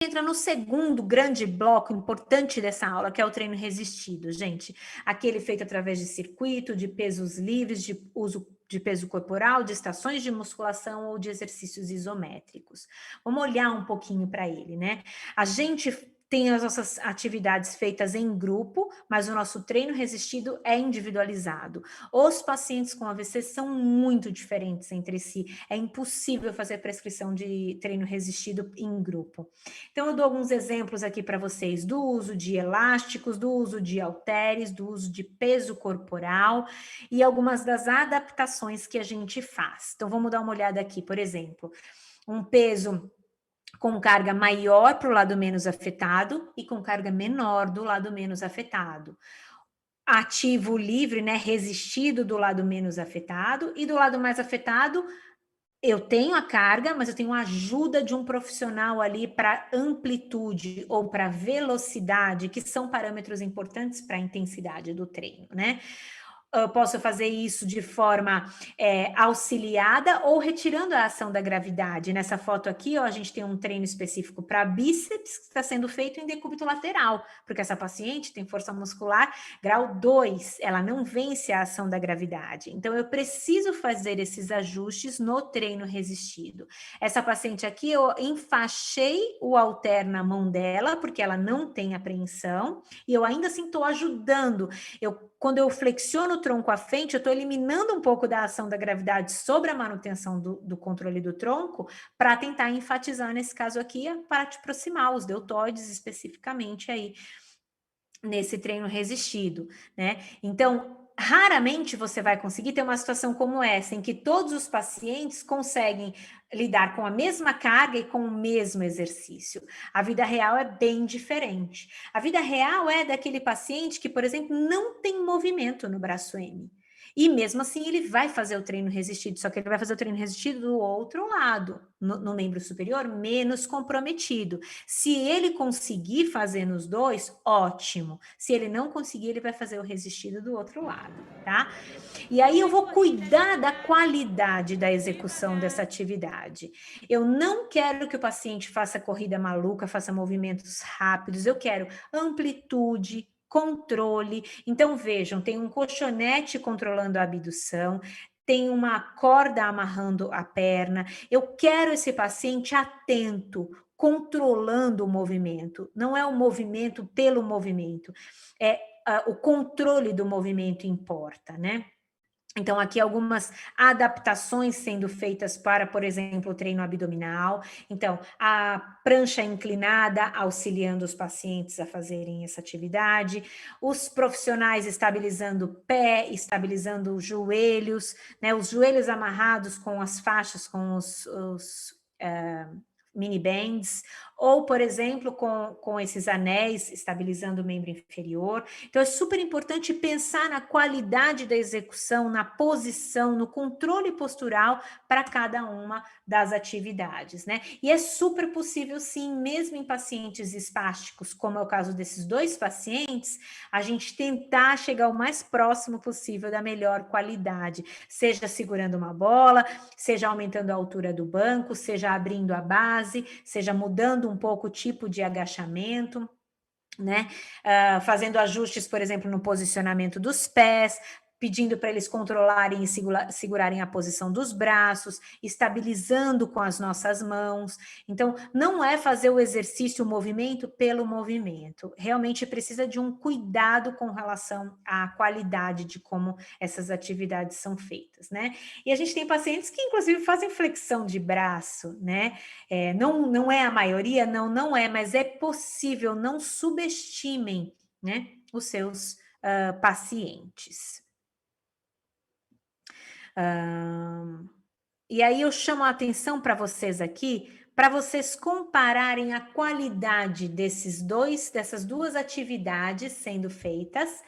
entra no segundo grande bloco importante dessa aula, que é o treino resistido, gente. Aquele feito através de circuito, de pesos livres, de uso de peso corporal, de estações de musculação ou de exercícios isométricos. Vamos olhar um pouquinho para ele, né? A gente tem as nossas atividades feitas em grupo, mas o nosso treino resistido é individualizado. Os pacientes com AVC são muito diferentes entre si. É impossível fazer prescrição de treino resistido em grupo. Então, eu dou alguns exemplos aqui para vocês do uso de elásticos, do uso de halteres, do uso de peso corporal e algumas das adaptações que a gente faz. Então, vamos dar uma olhada aqui, por exemplo, um peso com carga maior para o lado menos afetado e com carga menor do lado menos afetado. Ativo livre, né, resistido do lado menos afetado e do lado mais afetado, eu tenho a carga, mas eu tenho a ajuda de um profissional ali para amplitude ou para velocidade, que são parâmetros importantes para a intensidade do treino, né? Eu posso fazer isso de forma auxiliada ou retirando a ação da gravidade. Nessa foto aqui, ó, a gente tem um treino específico para bíceps que está sendo feito em decúbito lateral, porque essa paciente tem força muscular grau 2, ela não vence a ação da gravidade. Então, eu preciso fazer esses ajustes no treino resistido. Essa paciente aqui, eu enfaixei o halter na mão dela, porque ela não tem apreensão, e eu ainda assim estou ajudando. Quando eu flexiono o tronco à frente, eu estou eliminando um pouco da ação da gravidade sobre a manutenção do controle do tronco para tentar enfatizar, nesse caso aqui, a parte proximal, os deltoides especificamente aí, nesse treino resistido, né? Então, raramente você vai conseguir ter uma situação como essa, em que todos os pacientes conseguem lidar com a mesma carga e com o mesmo exercício. A vida real é bem diferente. A vida real é daquele paciente que, por exemplo, não tem movimento no braço M. E mesmo assim ele vai fazer o treino resistido, só que ele vai fazer o treino resistido do outro lado, no membro superior, menos comprometido. Se ele conseguir fazer nos dois, ótimo. Se ele não conseguir, ele vai fazer o resistido do outro lado, tá? E aí eu vou cuidar da qualidade da execução dessa atividade. Eu não quero que o paciente faça corrida maluca, faça movimentos rápidos, eu quero amplitude, controle. Então, vejam, tem um colchonete controlando a abdução, tem uma corda amarrando a perna. Eu quero esse paciente atento, controlando o movimento. Não é o movimento pelo movimento, é o controle do movimento importa, né? Então, aqui algumas adaptações sendo feitas para, por exemplo, o treino abdominal. Então, a prancha inclinada auxiliando os pacientes a fazerem essa atividade, os profissionais estabilizando o pé, estabilizando os joelhos, né? Os joelhos amarrados com as faixas, com os mini bands, ou, por exemplo, com esses anéis estabilizando o membro inferior. Então, é super importante pensar na qualidade da execução, na posição, no controle postural para cada uma das atividades, né? E é super possível, sim, mesmo em pacientes espásticos, como é o caso desses dois pacientes, a gente tentar chegar o mais próximo possível da melhor qualidade, seja segurando uma bola, seja aumentando a altura do banco, seja abrindo a base, seja mudando um pouco o tipo de agachamento, né? Fazendo ajustes, por exemplo, no posicionamento dos pés, pedindo para eles controlarem e segurarem a posição dos braços, estabilizando com as nossas mãos. Então, não é fazer o exercício, o movimento pelo movimento. Realmente precisa de um cuidado com relação à qualidade de como essas atividades são feitas, né? E a gente tem pacientes que, inclusive, fazem flexão de braço, né? Não é a maioria, não é, mas é possível, não subestimem, né, os seus pacientes. E aí eu chamo a atenção para vocês aqui, para vocês compararem a qualidade dessas duas atividades sendo feitas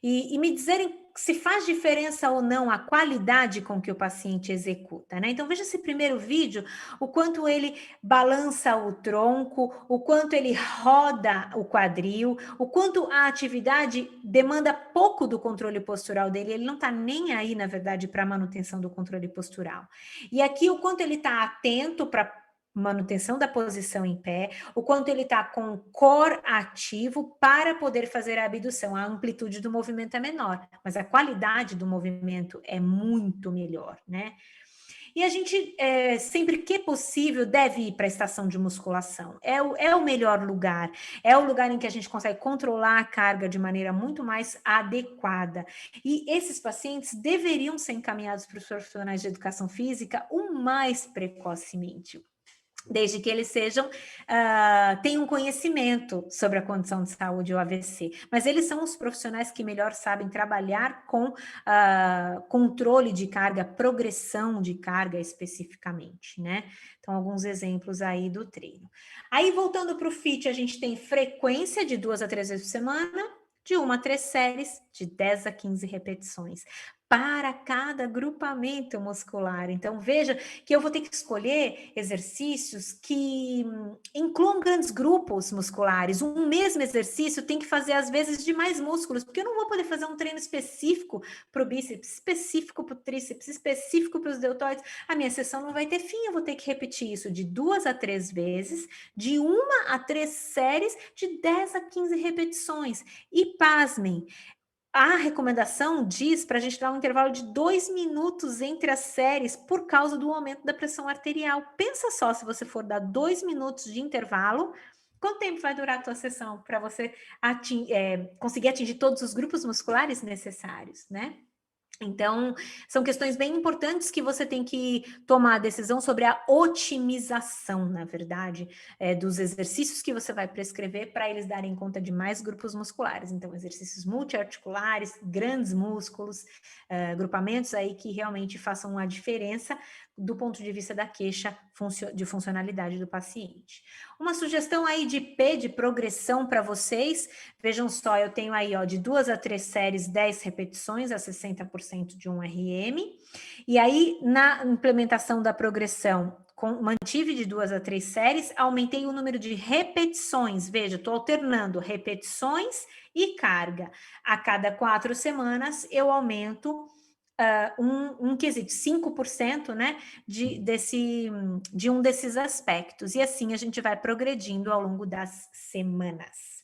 e me dizerem se faz diferença ou não a qualidade com que o paciente executa, né? Então, veja esse primeiro vídeo, o quanto ele balança o tronco, o quanto ele roda o quadril, o quanto a atividade demanda pouco do controle postural dele, ele não está nem aí, na verdade, para a manutenção do controle postural. E aqui, o quanto ele está atento para manutenção da posição em pé, o quanto ele está com o core ativo para poder fazer a abdução. A amplitude do movimento é menor, mas a qualidade do movimento é muito melhor, né? E a gente, sempre que possível, deve ir para a estação de musculação. É o melhor lugar, é o lugar em que a gente consegue controlar a carga de maneira muito mais adequada. E esses pacientes deveriam ser encaminhados para os profissionais de educação física o mais precocemente, desde que eles tenham conhecimento sobre a condição de saúde, o AVC. Mas eles são os profissionais que melhor sabem trabalhar com controle de carga, progressão de carga especificamente, né? Então, alguns exemplos aí do treino. Aí, voltando para o FIT, a gente tem frequência de 2 a 3 vezes por semana, de 1 a 3 séries, de 10 a 15 repetições, para cada agrupamento muscular. Então, veja que eu vou ter que escolher exercícios que incluam grandes grupos musculares. Um mesmo exercício tem que fazer, às vezes, de mais músculos, porque eu não vou poder fazer um treino específico para o bíceps, específico para o tríceps, específico para os deltoides. A minha sessão não vai ter fim, eu vou ter que repetir isso de 2 a 3 vezes, de 1 a 3 séries, de 10 a 15 repetições. E pasmem, a recomendação diz para a gente dar um intervalo de 2 minutos entre as séries por causa do aumento da pressão arterial. Pensa só, se você for dar 2 minutos de intervalo, quanto tempo vai durar a tua sessão para você conseguir atingir todos os grupos musculares necessários, né? Então, são questões bem importantes que você tem que tomar a decisão sobre a otimização, na verdade, dos exercícios que você vai prescrever para eles darem conta de mais grupos musculares. Então, exercícios multiarticulares, grandes músculos, agrupamentos aí que realmente façam a diferença do ponto de vista da queixa de funcionalidade do paciente. Uma sugestão aí de P, de progressão para vocês, vejam só, eu tenho aí de 2 a 3 séries, 10 repetições a 60% de 1 RM, e aí na implementação da progressão, mantive de 2 a 3 séries, aumentei o número de repetições, veja, estou alternando repetições e carga. A cada 4 semanas eu aumento um quesito, 5%, né, de um desses aspectos. E assim a gente vai progredindo ao longo das semanas.